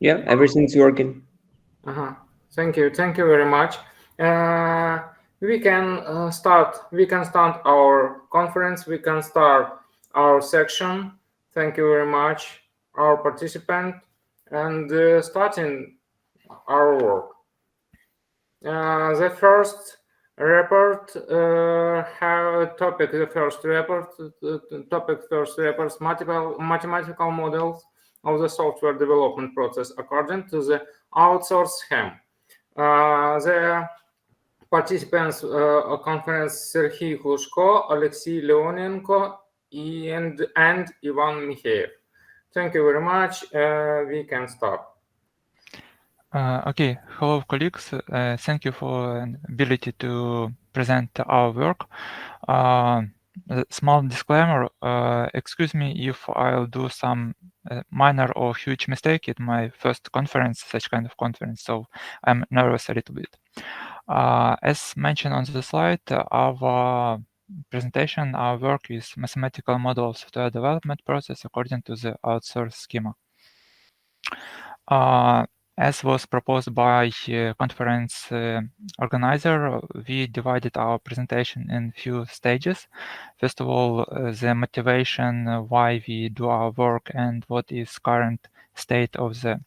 Yeah, everything's working. Thank you very much. We can start our conference. We can start our section. Thank you very much, our participant, and starting our work. The first report have topic. The first report multiple mathematical models of the software development process according to the outsource scheme. The participants conference Serhiy Hlushko, Alexey Leonenko, and Ivan Mikheyev. Thank you very much. We can start. Okay, hello colleagues. Thank you for an ability to present our work. A small disclaimer, excuse me if I'll do some minor or huge mistake in my first conference, such kind of conference, so I'm nervous a little bit. As mentioned on the slide, our presentation, our work is mathematical model of software development process according to the outsource schema. As was proposed by conference organizer, we divided our presentation in few stages. First of all, the motivation why we do our work and what is current state of the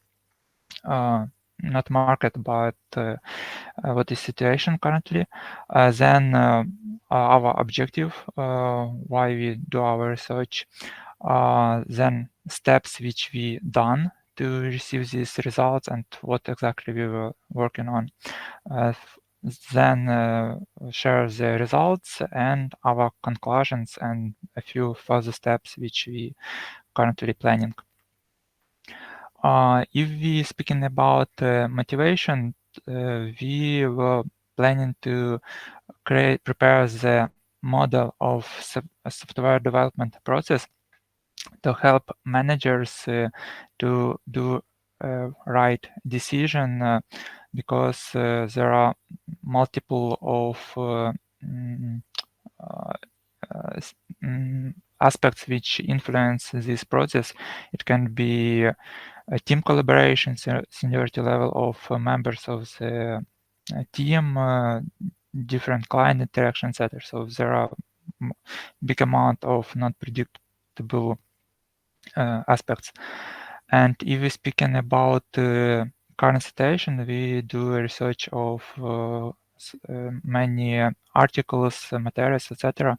not market, but what is situation currently. Then our objective, why we do our research. Then steps which we done to receive these results and what exactly we were working on. Then share the results and our conclusions and a few further steps which we currently planning. If we speaking about motivation, we were planning to prepare the model of software development process to help managers to do right decision because there are multiple of aspects which influence this process. It can be a team collaboration, seniority level of members of the team, different client interaction, etc. So there are big amount of non-predictable aspects. And if we're speaking about current situation, we do research of many articles, materials, etc.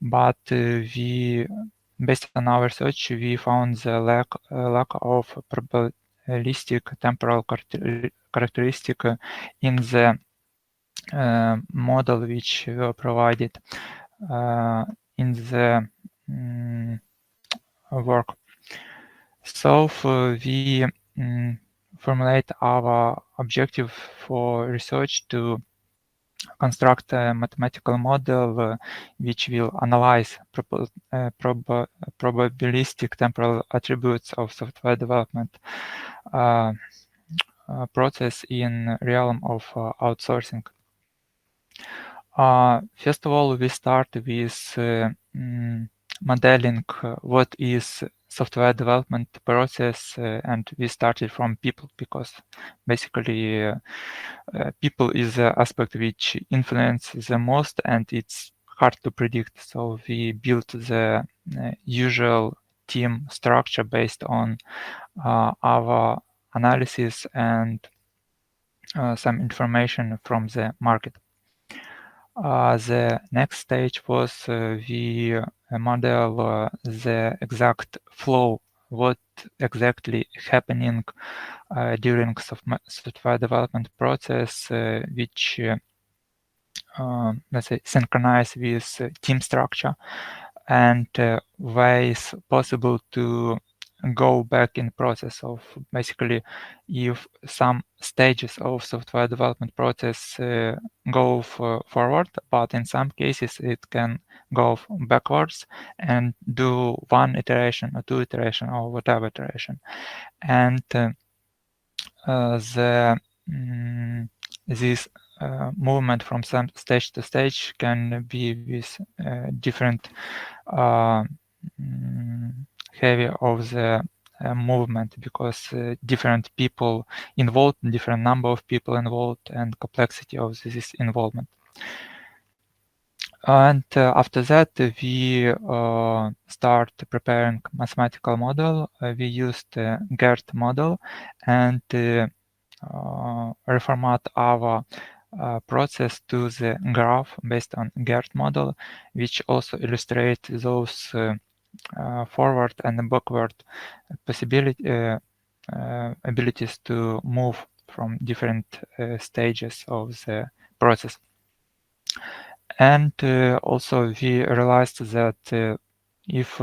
But we, based on our research, we found the lack of probabilistic temporal characteristic in the model which were provided in the work. So we formulate our objective for research to construct a mathematical model which will analyze probabilistic temporal attributes of software development process in realm of outsourcing. First of all, we start with modeling what is software development process, and we started from people because basically people is the aspect which influences the most and it's hard to predict. So we built the usual team structure based on our analysis and some information from the market. The next stage was we model the exact flow, what exactly happening during software development process, which let's say synchronize with team structure, and ways possible to go back in process of basically if some stages of software development process go forward, but in some cases it can go backwards and do one iteration or two iteration or whatever iteration. And this movement from some stage to stage can be with different heavy of the movement, because different people involved, different number of people involved, and complexity of this involvement. And after that, we start preparing mathematical model. We used GERT model and reformat our process to the graph based on GERT model, which also illustrates those forward and backward abilities to move from different stages of the process. And also we realized that if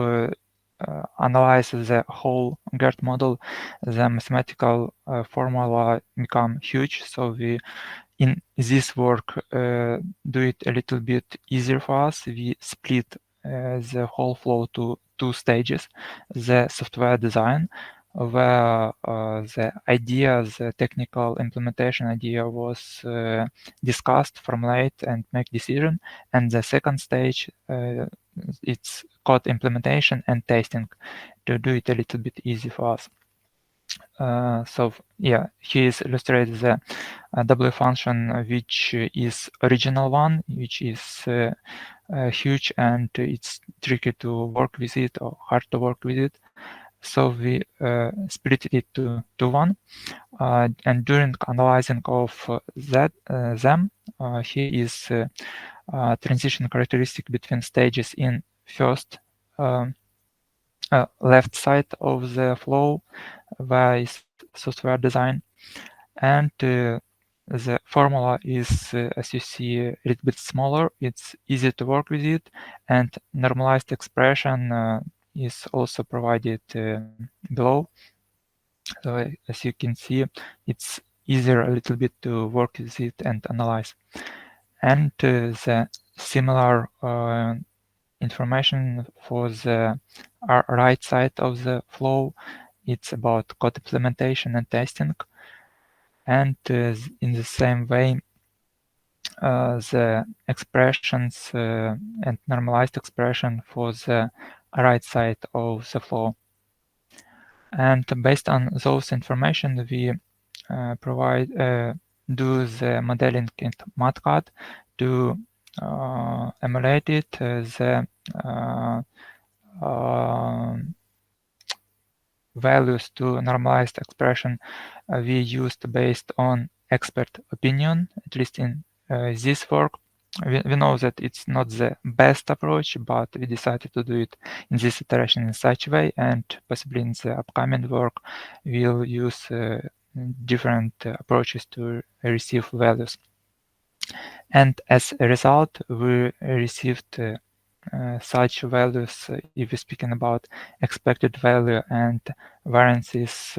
analyze the whole GERT model, the mathematical formula become huge. So we, in this work, do it a little bit easier for us. We split the whole flow to 2 stages: the software design, where the idea, the technical implementation idea was discussed, formulate, and make decision. And the second stage, it's code implementation and testing, to do it a little bit easy for us. So yeah, here is illustrated the W function, which is original one, which is huge, and it's tricky to work with it or hard to work with it. So we split it to one. And during analyzing of them, here is transition characteristic between stages in first left side of the flow, where is software design, and the formula is, as you see, a little bit smaller. It's easy to work with it, and normalized expression is also provided below. So as you can see, it's easier a little bit to work with it and analyze. And the similar information for the right side of the flow, it's about code implementation and testing. And in the same way, the expressions and normalized expression for the right side of the flow. And based on those information, we do the modeling in MATCAD to emulate it, the values to normalized expression we used based on expert opinion, at least in this work. We know that it's not the best approach, but we decided to do it in this iteration in such a way, and possibly in the upcoming work we'll use different approaches to receive values. And as a result, we received such values if we're speaking about expected value and variances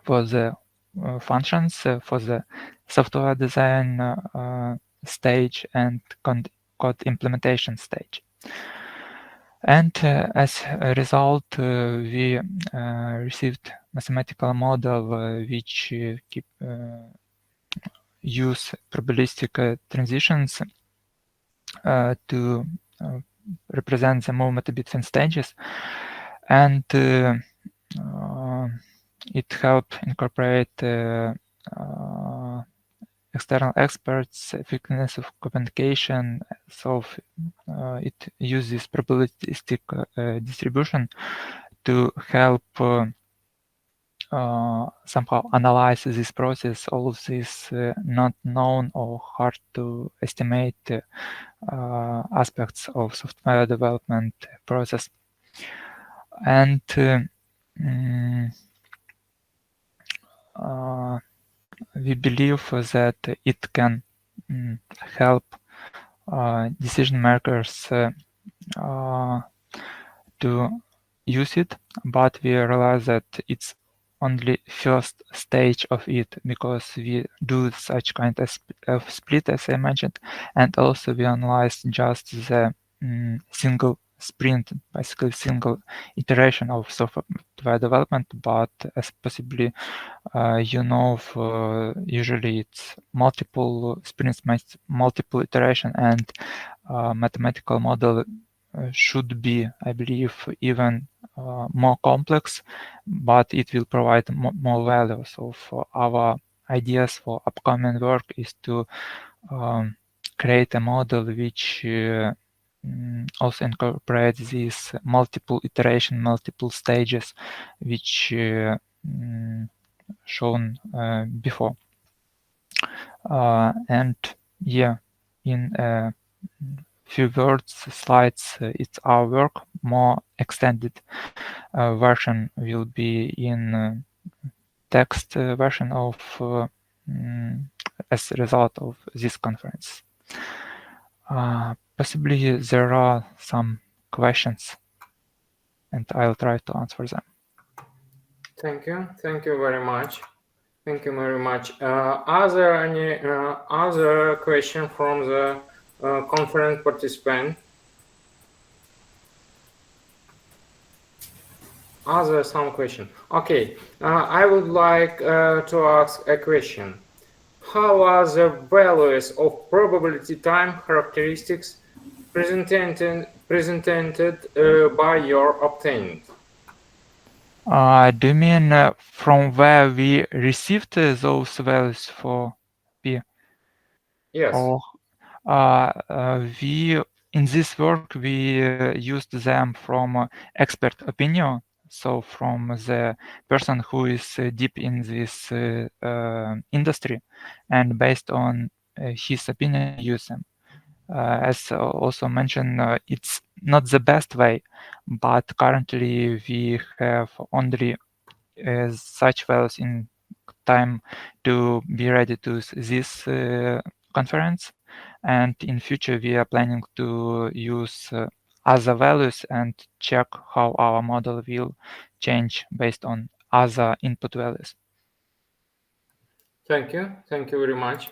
for the functions for the software design stage and code implementation stage. And as a result, we received mathematical model which use probabilistic transitions to represent the movement between stages, and it helped incorporate external experts, effectiveness of communication. So it uses probabilistic distribution to help somehow analyze this process, all of this not known or hard to estimate aspects of software development process. And we believe that it can help decision makers to use it, but we realize that it's only first stage of it, because we do such kind of split, as I mentioned, and also we analyze just the single sprint, basically single iteration of software development, but as possibly usually it's multiple sprints, multiple iteration, and mathematical model should be, I believe, even more complex, but it will provide more value. So for our ideas for upcoming work is to create a model which also incorporates these multiple iteration, multiple stages, which shown before. And yeah, in a few words, slides, it's our work. More extended version will be in text version of as a result of this conference. Possibly there are some questions, and I'll try to answer them. Thank you. Thank you very much. Thank you very much. Are there any other question from the conference participant? Are there some question? Okay, I would like to ask a question. How are the values of probability time characteristics presented by your obtained? Do you mean from where we received those values for P? Yes. Or we in this work we used them from expert opinion, so from the person who is deep in this industry, and based on his opinion, use them. As also mentioned, it's not the best way, but currently we have only such values in time to be ready to this conference, and in future we are planning to use other values and check how our model will change based on other input values. Thank you very much.